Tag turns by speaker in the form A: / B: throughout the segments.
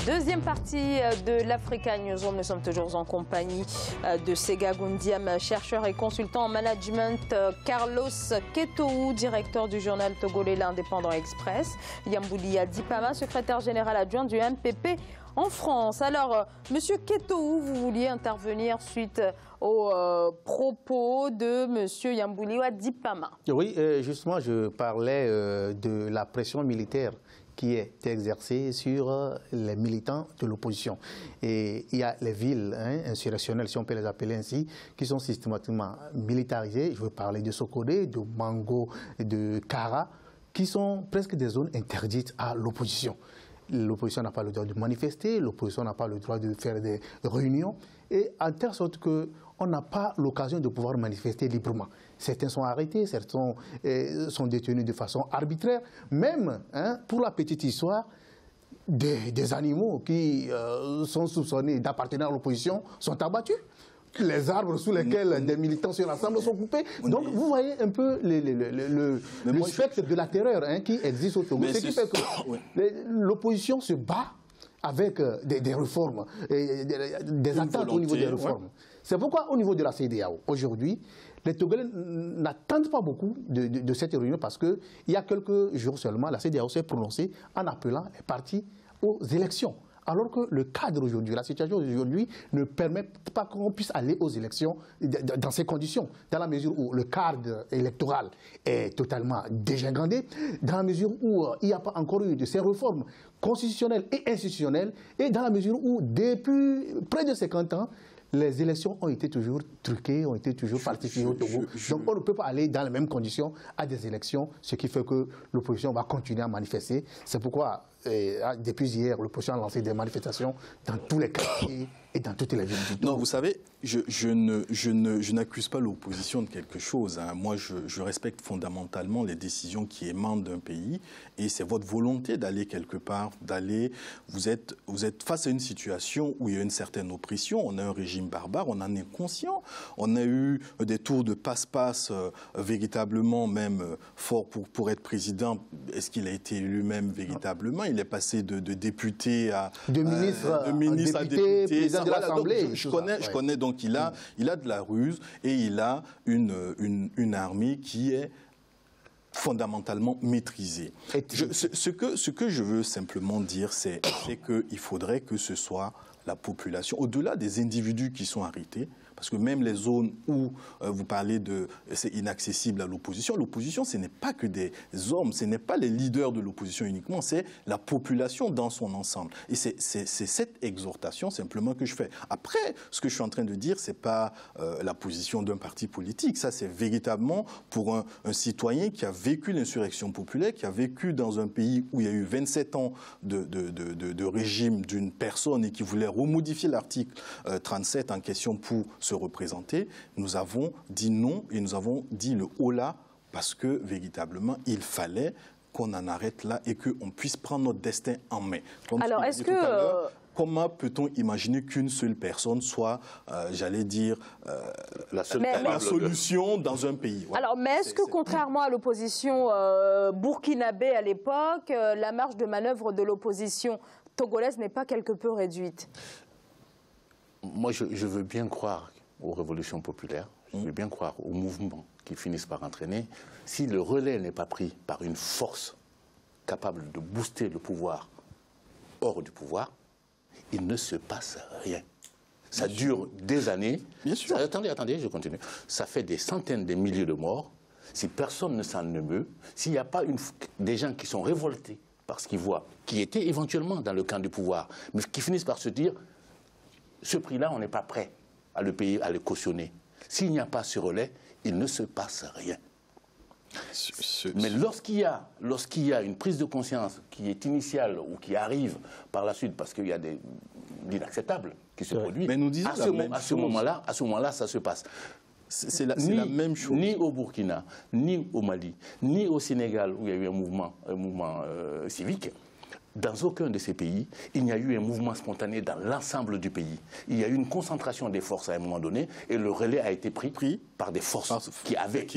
A: Deuxième partie de l'Africa Newsroom. Nous sommes toujours en compagnie de Sega Goundiam, chercheur et consultant en management, Carlos Ketoou, directeur du journal togolais L'Indépendant Express, Yamboulia Dipama, secrétaire général adjoint du MPP en France. Alors, Monsieur Ketoou, vous vouliez intervenir suite aux propos de Monsieur Yamboulia Dipama.
B: Oui, justement, je parlais de la pression militaire qui est exercée sur les militants de l'opposition. Et il y a les villes insurrectionnelles, si on peut les appeler ainsi, qui sont systématiquement militarisées. Je veux parler de Sokodé, de Mango, de Kara, qui sont presque des zones interdites à l'opposition. L'opposition n'a pas le droit de manifester, l'opposition n'a pas le droit de faire des réunions, et en telle sorte qu'on n'a pas l'occasion de pouvoir manifester librement. Certains sont arrêtés, certains sont détenus de façon arbitraire. Même, pour la petite histoire, des animaux qui sont soupçonnés d'appartenir à l'opposition sont abattus. Les arbres sous lesquels des militants se rassemblent sont coupés. Donc vous voyez un peu le spectre de la terreur qui existe au Togo. Ce qui fait que l'opposition se bat avec des réformes, des attentes au niveau des réformes. Ouais. C'est pourquoi au niveau de la CEDEAO, aujourd'hui, les Togolais n'attendent pas beaucoup de cette réunion parce qu'il y a quelques jours seulement, la CEDEAO s'est prononcée en appelant les partis aux élections. Alors que le cadre aujourd'hui, la situation d'aujourd'hui ne permet pas qu'on puisse aller aux élections dans ces conditions, dans la mesure où le cadre électoral est totalement dégingandé, dans la mesure où il n'y a pas encore eu de ces réformes constitutionnelles et institutionnelles, et dans la mesure où depuis près de 50 ans, les élections ont été toujours truquées, ont été toujours falsifiées au Togo. Donc on ne peut pas aller dans les mêmes conditions à des élections, ce qui fait que l'opposition va continuer à manifester. C'est pourquoi, depuis hier, l'opposition a lancé des manifestations dans tous les quartiers et dans toutes les villes du Togo.
C: Non, vous savez, je n'accuse pas l'opposition de quelque chose. Moi, je respecte fondamentalement les décisions qui émanent d'un pays, et c'est votre volonté d'aller quelque part, vous êtes face à une situation où il y a une certaine oppression, on a un régime barbare, on en est conscient. On a eu des tours de passe-passe véritablement même fort pour être président. Est-ce qu'il a été élu même véritablement? Il est passé de député à
B: ministre à député, président de l'Assemblée.
C: Je connais, donc il a de la ruse et il a une armée qui est fondamentalement maîtrisée. Ce que je veux simplement dire, c'est qu'il faudrait que ce soit la population, au-delà des individus qui sont arrêtés, parce que même les zones où vous parlez de c'est inaccessible à l'opposition, l'opposition ce n'est pas que des hommes, ce n'est pas les leaders de l'opposition uniquement, c'est la population dans son ensemble. Et c'est cette exhortation simplement que je fais. Après, ce que je suis en train de dire, c'est pas la position d'un parti politique, ça c'est véritablement pour un citoyen qui a vécu l'insurrection populaire, qui a vécu dans un pays où il y a eu 27 ans de régime d'une personne et qui voulait remodifier l'article 37 en question pour se représenter. Nous avons dit non et nous avons dit le holà parce que véritablement il fallait qu'on en arrête là et qu'on puisse prendre notre destin en main. Comme
A: alors est-ce que
C: comment peut-on imaginer qu'une seule personne soit, j'allais dire, la solution dans un pays? Voilà.
A: Alors, mais est-ce que, contrairement à l'opposition burkinabé à l'époque, la marge de manœuvre de l'opposition togolaise n'est pas quelque peu réduite?
D: Moi, je veux bien croire aux révolutions populaires, je veux bien croire aux mouvements qui finissent par entraîner. Si le relais n'est pas pris par une force capable de booster le pouvoir hors du pouvoir, il ne se passe rien. Ça dure des années.
C: Bien sûr.
D: Attendez, je continue. Ça fait des centaines de milliers de morts. Si personne ne s'en émeut, s'il n'y a pas des gens qui sont révoltés par ce qu'ils voient, qui étaient éventuellement dans le camp du pouvoir, mais qui finissent par se dire, ce prix-là, on n'est pas prêt à le payer, à le cautionner. S'il n'y a pas ce relais, il ne se passe rien. Mais lorsqu'il y a une prise de conscience qui est initiale ou qui arrive par la suite, parce qu'il y a de l'inacceptable qui se produit,
C: mais nous disons
D: à ce moment-là, ça se passe.
C: C'est la même chose.
D: Ni au Burkina, ni au Mali, ni au Sénégal, où il y a eu un mouvement civique. Dans aucun de ces pays, il n'y a eu un mouvement spontané dans l'ensemble du pays. Il y a eu une concentration des forces à un moment donné et le relais a été pris par des forces qui avaient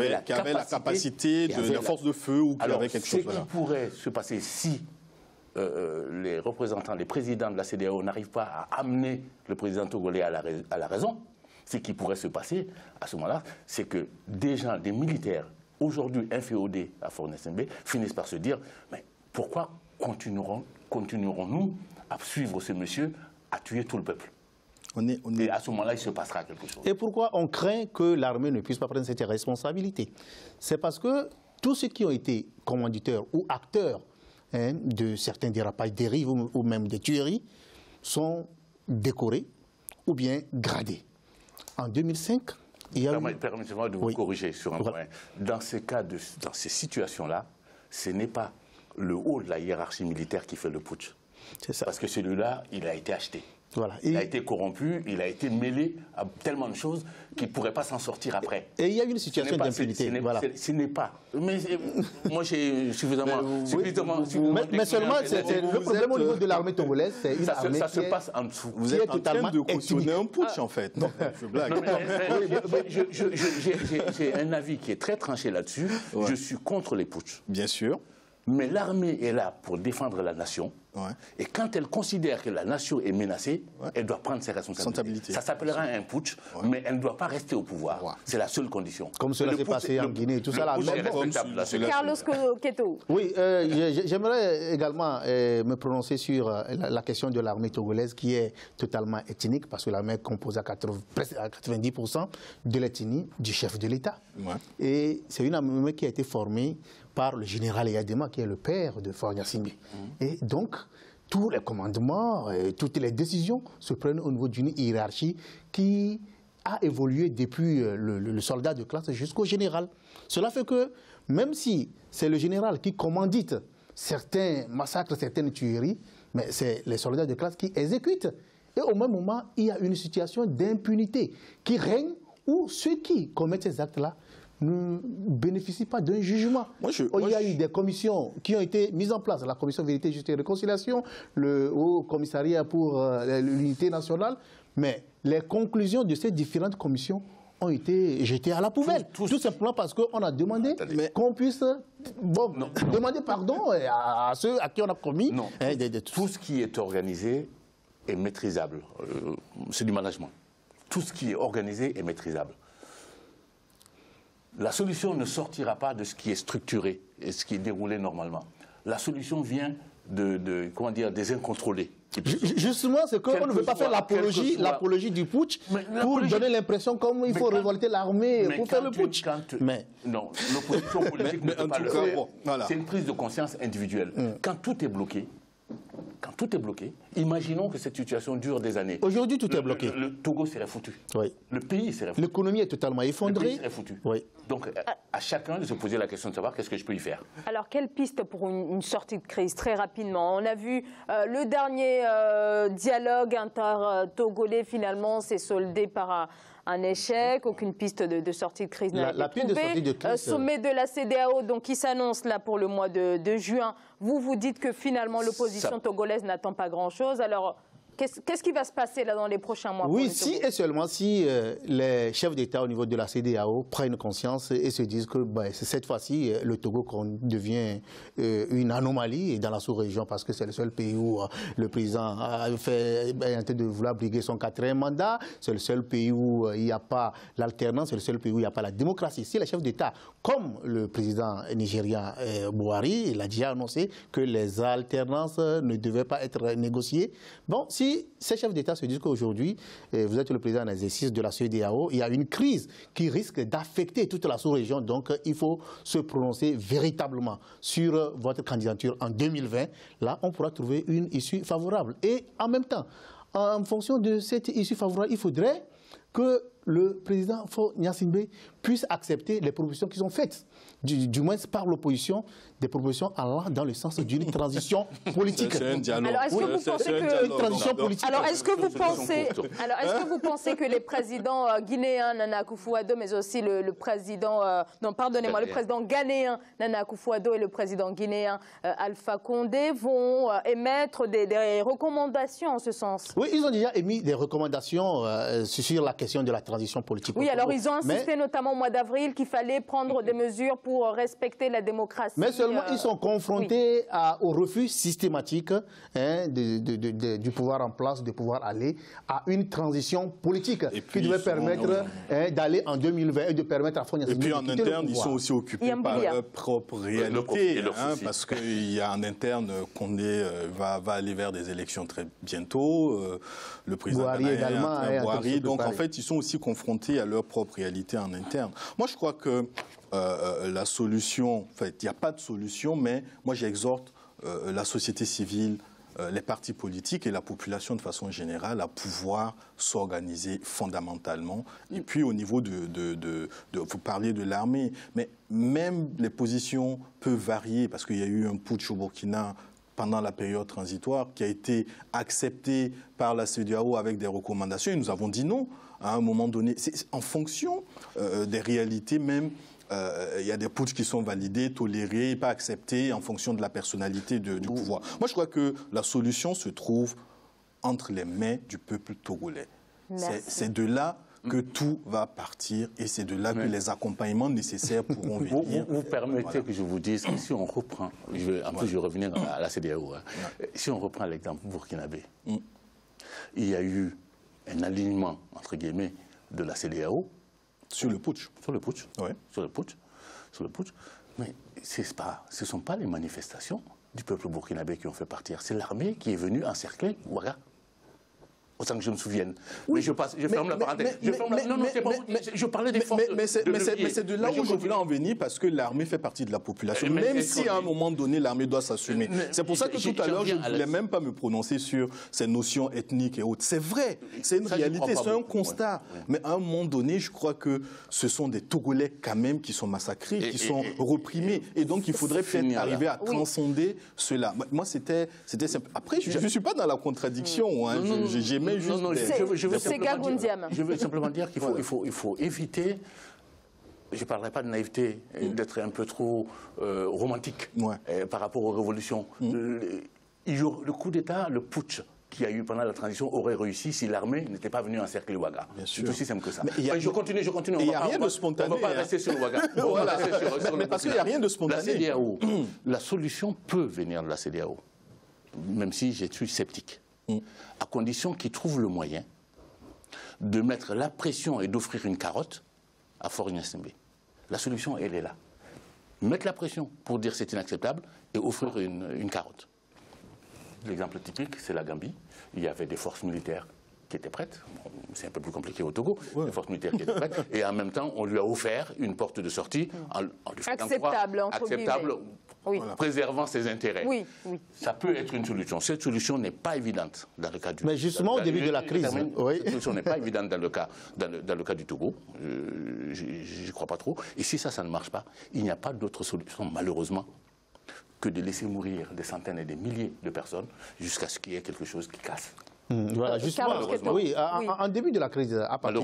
D: la capacité,
C: des forces de feu ou qui avaient quelque chose.
D: Ce qui pourrait se passer si les représentants, les présidents de la CEDEAO n'arrivent pas à amener le président togolais à la raison, ce qui pourrait se passer à ce moment-là, c'est que des gens, des militaires, aujourd'hui inféodés à Faure-Gnassingbé, finissent par se dire, mais pourquoi continuerons-nous à suivre ce monsieur, à tuer tout le peuple? Et à ce moment-là, il se passera quelque chose.
B: Et pourquoi on craint que l'armée ne puisse pas prendre cette responsabilité? C'est parce que tous ceux qui ont été commanditeurs ou acteurs de certains dérapages, dérives ou même des tueries sont décorés ou bien gradés. En 2005, il y a
D: Permettez-moi de vous corriger sur un point. Dans ces cas, dans ces situations-là, ce n'est pas le haut de la hiérarchie militaire qui fait le putsch.
B: C'est ça.
D: Parce que celui-là, il a été acheté.
B: Voilà.
D: Il a été corrompu, il a été mêlé à tellement de choses qu'il ne pourrait pas s'en sortir après.
B: Et il y a une situation d'impunité.
D: Voilà. Ce n'est pas. Mais moi, j'ai suffisamment.
B: Mais seulement, le problème au niveau de l'armée togolaise, c'est une armée
D: ça se passe en dessous.
C: Vous êtes en train de cautionner un putsch, en fait. Non, je blague.
D: J'ai un avis qui est très tranché là-dessus. Ouais. Je suis contre les putschs.
C: Bien sûr.
D: Mais l'armée est là pour défendre la nation. Ouais. Et quand elle considère que la nation est menacée, elle doit prendre ses responsabilités. Ça s'appellera un putsch, mais elle ne doit pas rester au pouvoir. Ouais. C'est la seule condition.
B: Comme cela s'est passé en Guinée, tout ça là.
A: Carlos Ketou.
B: Oui, j'aimerais également me prononcer sur la question de l'armée togolaise qui est totalement ethnique, parce que l'armée est composée à 90% de l'ethnie du chef de l'État. Ouais. Et c'est une armée qui a été formée par le général Eyadema, qui est le père de Faure-Gnassingbé. Et donc, tous les commandements, toutes les décisions se prennent au niveau d'une hiérarchie qui a évolué depuis le soldat de classe jusqu'au général. Cela fait que, même si c'est le général qui commandite certains massacres, certaines tueries, mais c'est les soldats de classe qui exécutent. Et au même moment, il y a une situation d'impunité qui règne où ceux qui commettent ces actes-là ne bénéficient pas d'un jugement. Il y a eu des commissions qui ont été mises en place, la commission Vérité, Justice et Réconciliation, le Haut Commissariat pour l'unité nationale, mais les conclusions de ces différentes commissions ont été jetées à la poubelle. Tout simplement parce qu'on a demandé qu'on puisse demander pardon à ceux à qui on a commis.
D: Non, tout ce qui est organisé est maîtrisable. C'est du management. Tout ce qui est organisé est maîtrisable. La solution ne sortira pas de ce qui est structuré et ce qui est déroulé normalement. La solution vient des incontrôlés.
B: Justement, c'est qu'on ne veut pas faire l'apologie du putsch pour donner l'impression qu'il faut révolter l'armée pour faire le putsch.
D: Non, l'opposition politique ne peut pas le faire. C'est une prise de conscience individuelle. Quand tout est bloqué, imaginons que cette situation dure des années.
B: Aujourd'hui, tout est bloqué.
D: Le Togo serait foutu.
B: Oui.
D: Le pays serait foutu.
B: L'économie est totalement effondrée.
D: Le pays serait foutu. Oui. Donc, à chacun de se poser la question de savoir qu'est-ce que je peux y faire. Alors,
A: quelle piste pour une sortie de crise, très rapidement? On a vu le dernier dialogue inter-togolais, finalement, s'est soldé par un échec, aucune piste de sortie de crise n'a été trouvée. Sommet de la CEDEAO, donc, qui s'annonce là pour le mois de juin. Vous dites que finalement l'opposition togolaise n'attend pas grand-chose. Alors, qu'est-ce qui va se passer là dans les prochains mois?
B: Oui, si et seulement si les chefs d'État au niveau de la CEDEAO prennent conscience et se disent que cette fois-ci, le Togo devient une anomalie dans la sous-région parce que c'est le seul pays où le président est en train de vouloir briguer son 4e mandat, c'est le seul pays où il n'y a pas l'alternance, c'est le seul pays où il n'y a pas la démocratie. Si les chefs d'État, comme le président nigérien Buhari, il a déjà annoncé que les alternances ne devaient pas être négociées, bon, si ces chefs d'État se disent qu'aujourd'hui, vous êtes le président en exercice de la CEDEAO, il y a une crise qui risque d'affecter toute la sous-région, donc il faut se prononcer véritablement sur votre candidature en 2020. Là, on pourra trouver une issue favorable. Et en même temps, en fonction de cette issue favorable, il faudrait que le président Faure-Gnassingbé puisse accepter les propositions qui sont faites, du moins par l'opposition, des propositions allant dans le sens d'une transition politique.
C: C'est un dialogue.
A: Alors, est-ce que vous pensez que
B: une transition politique.
A: Alors, est-ce que vous pensez que les présidents guinéens Nana Akufo-Addo, mais aussi le président, le président ghanéen Nana Akufo-Addo et le président guinéen Alpha Condé vont émettre des recommandations en ce sens?
B: Oui, ils ont déjà émis des recommandations sur la question de la transition transition politique.
A: Oui, alors ils ont insisté notamment au mois d'avril qu'il fallait prendre des mesures pour respecter la démocratie.
B: Mais seulement ils sont confrontés au refus systématique du pouvoir en place, de pouvoir aller à une transition politique qui devait permettre d'aller en 2020 et de permettre à Faure Gnassingbé de quitter le pouvoir.
C: Et puis en interne, ils sont aussi occupés par leur propre réalité, parce qu'il y a en interne Condé va aller vers des élections très bientôt, le président Boari, donc en fait ils sont aussi confrontés à leur propre réalité en interne. Moi je crois que la solution, en fait il n'y a pas de solution, mais moi j'exhorte la société civile, les partis politiques et la population de façon générale à pouvoir s'organiser fondamentalement. Et puis au niveau vous parliez de l'armée, mais même les positions peuvent varier parce qu'il y a eu un putsch au Burkina pendant la période transitoire qui a été accepté par la CEDEAO avec des recommandations et nous avons dit non à un moment donné. C'est en fonction des réalités même. Il y a des putschs qui sont validés, tolérés, pas acceptés en fonction de la personnalité du pouvoir. Moi, je crois que la solution se trouve entre les mains du peuple togolais. C'est de là que tout va partir et c'est de là que les accompagnements nécessaires pourront venir.
D: Vous permettez que je vous dise que si on reprend, je vais revenir à la CEDEAO, si on reprend l'exemple burkinabé, il y a eu un alignement, entre guillemets, de la CEDEAO,
C: sur le putsch.
D: Sur le putsch.
C: Oui.
D: Sur le putsch. Mais ce ne sont pas les manifestations du peuple burkinabé qui ont fait partir. C'est l'armée qui est venue encercler Ouaga. Autant que je me souvienne. Oui, mais je ferme la parenthèse. Je parlais des forces.
C: Mais c'est de là où je voulais en venir parce que l'armée fait partie de la population. Même si à un moment donné, l'armée doit s'assumer. C'est pour ça que tout à l'heure, je ne voulais même pas me prononcer sur ces notions ethniques et autres. C'est vrai, c'est une réalité, c'est un constat. Mais à un moment donné, je crois que ce sont des Togolais quand même qui sont massacrés, qui sont reprimés. Et donc, il faudrait peut-être arriver à transcender cela. Moi, c'était simple. Après, je ne suis pas dans la contradiction.
D: Je veux simplement dire qu'il faut éviter, je ne parlerai pas de naïveté, d'être un peu trop romantique par rapport aux révolutions. Le coup d'État, le putsch qu'il y a eu pendant la transition aurait réussi si l'armée n'était pas venue encercler Ouaga. C'est aussi simple que ça. Je continue.
C: Il n'y a rien de spontané.
D: On ne va pas rester sur Ouaga.
C: Mais parce qu'il n'y a rien de spontané.
D: La CEDEAO, la solution peut venir de la CEDEAO, même si je suis sceptique. À condition qu'ils trouvent le moyen de mettre la pression et d'offrir une carotte à Faure Gnassingbé. La solution, elle est là. Mettre la pression pour dire c'est inacceptable et offrir une carotte. L'exemple typique, c'est la Gambie. Il y avait des forces militaires qui étaient prêtes. Bon, c'est un peu plus compliqué au Togo. Des forces militaires qui étaient prêtes. Et en même temps, on lui a offert une porte de sortie en lui faisant acceptable, préservant ses intérêts. Oui. Ça peut être une solution. Cette solution n'est pas évidente dans le cas du...
B: Mais justement, au début de la crise...
D: Cette solution n'est pas évidente dans le cas du Togo. Je n'y crois pas trop. Et si ça ne marche pas, il n'y a pas d'autre solution, malheureusement, que de laisser mourir des centaines et des milliers de personnes jusqu'à ce qu'il y ait quelque chose qui casse.
B: Voilà, justement, en début de la crise, à partir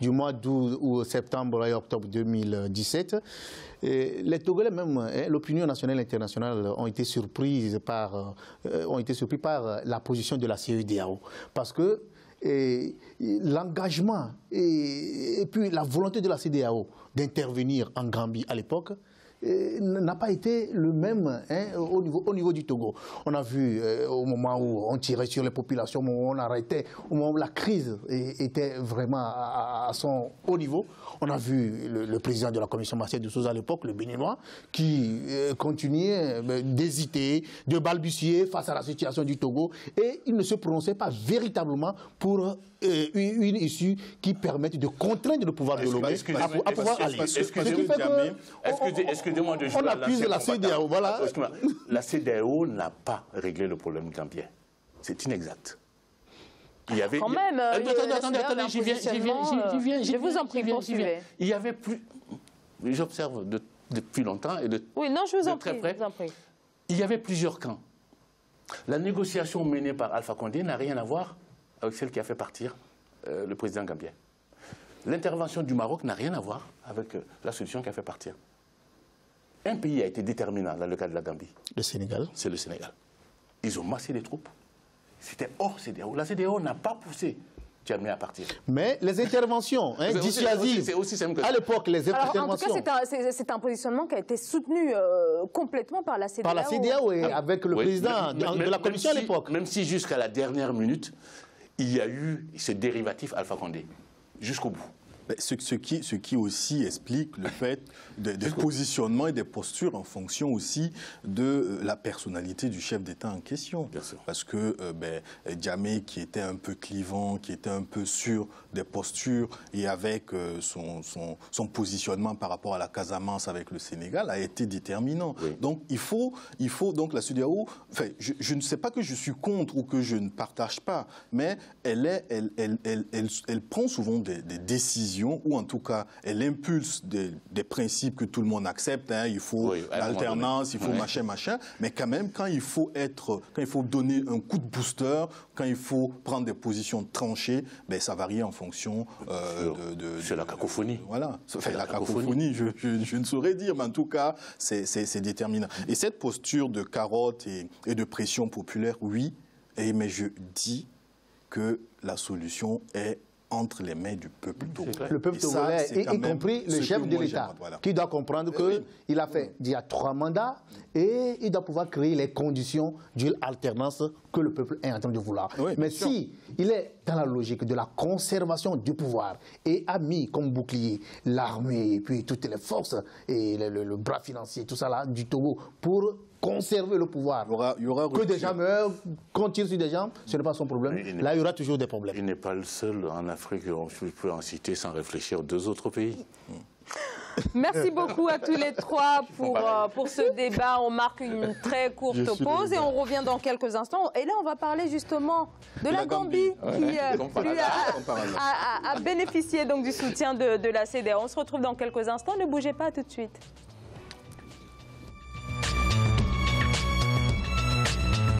B: du mois d'août ou septembre et octobre 2017, les Togolais, même l'opinion nationale et internationale, ont été surpris par la position de la CEDEAO. Parce que l'engagement et puis la volonté de la CEDEAO d'intervenir en Gambie à l'époque n'a pas été le même au niveau du Togo. On a vu au moment où on tirait sur les populations, au moment où on arrêtait, au moment où la crise était vraiment à son haut niveau, on a vu le président de la commission Marcel de Souza à l'époque, le Béninois, qui continuait d'hésiter, de balbutier face à la situation du Togo, et il ne se prononçait pas véritablement pour une issue qui permette de contraindre le pouvoir de Lomé à pouvoir aller.
D: Excusez-moi de jouer
B: on accuse la CEDEAO, voilà.
D: La CEDEAO n'a pas réglé le problème gambien. C'est inexact. Il y avait...
A: Quand même,
D: attendez, j'y viens.
A: Je vous en prie, poursuivez.
D: Il y avait plus... J'observe depuis longtemps et de très près. Il y avait plusieurs camps. La négociation menée par Alpha Condé n'a rien à voir avec celle qui a fait partir le président gambien. L'intervention du Maroc n'a rien à voir avec la solution qui a fait partir. Un pays a été déterminant dans le cas de la Gambie.
B: Le Sénégal.
D: C'est le Sénégal. Ils ont massé les troupes. C'était hors CEDEAO. La CEDEAO n'a pas poussé tu es amené à partir.
B: Mais les interventions dissuasives,
D: c'est aussi simple que ça.
B: à l'époque, les interventions...
A: En tout cas, c'est un positionnement qui a été soutenu complètement par la CEDEAO.
B: Par la CEDEAO et avec le président de la commission à l'époque.
D: Même si jusqu'à la dernière minute, il y a eu ce dérivatif Alpha Condé, jusqu'au bout.
C: Ce qui aussi explique le fait des positionnements et des postures en fonction aussi de la personnalité du chef d'État en question.
D: Bien sûr.
C: Parce que Djamé, qui était un peu clivant, qui était un peu sûr des postures et avec son positionnement par rapport à la Casamance avec le Sénégal, a été déterminant. Oui. Donc il faut donc la CEDEAO, enfin, je ne sais pas que je suis contre ou que je ne partage pas, mais elle prend souvent des décisions, ou en tout cas, elle impulse des principes que tout le monde accepte. Hein, il faut l'alternance, il faut machin. Mais quand même, quand il faut donner un coup de booster, quand il faut prendre des positions tranchées, ben, ça varie en fonction
D: c'est la cacophonie.
C: Voilà, la cacophonie, je ne saurais dire, mais en tout cas, c'est déterminant. Et cette posture de carotte et de pression populaire, oui, mais je dis que la solution est entre les mains du peuple togolais.
B: Le peuple togolais, y compris le chef de l'État, qui doit comprendre qu'il a fait il y a 3 mandats et il doit pouvoir créer les conditions d'une alternance que le peuple est en train de vouloir. Oui, mais si il est dans la logique de la conservation du pouvoir et a mis comme bouclier l'armée et puis toutes les forces et le bras financier, tout ça là, du Togo pour conserver le pouvoir.
C: Il y aura
B: que des gens meurent, qu'on tire sur des gens, ce n'est pas son problème. Là, il y aura toujours des problèmes.
D: Il n'est pas le seul en Afrique, je peux en citer sans réfléchir 2 autres pays.
A: Merci beaucoup à tous les 3 pour ce débat. On marque une très courte pause et on revient dans quelques instants. Et là, on va parler justement de la Gambie qui a bénéficié donc du soutien de la CEDEAO. On se retrouve dans quelques instants. Ne bougez pas tout de suite.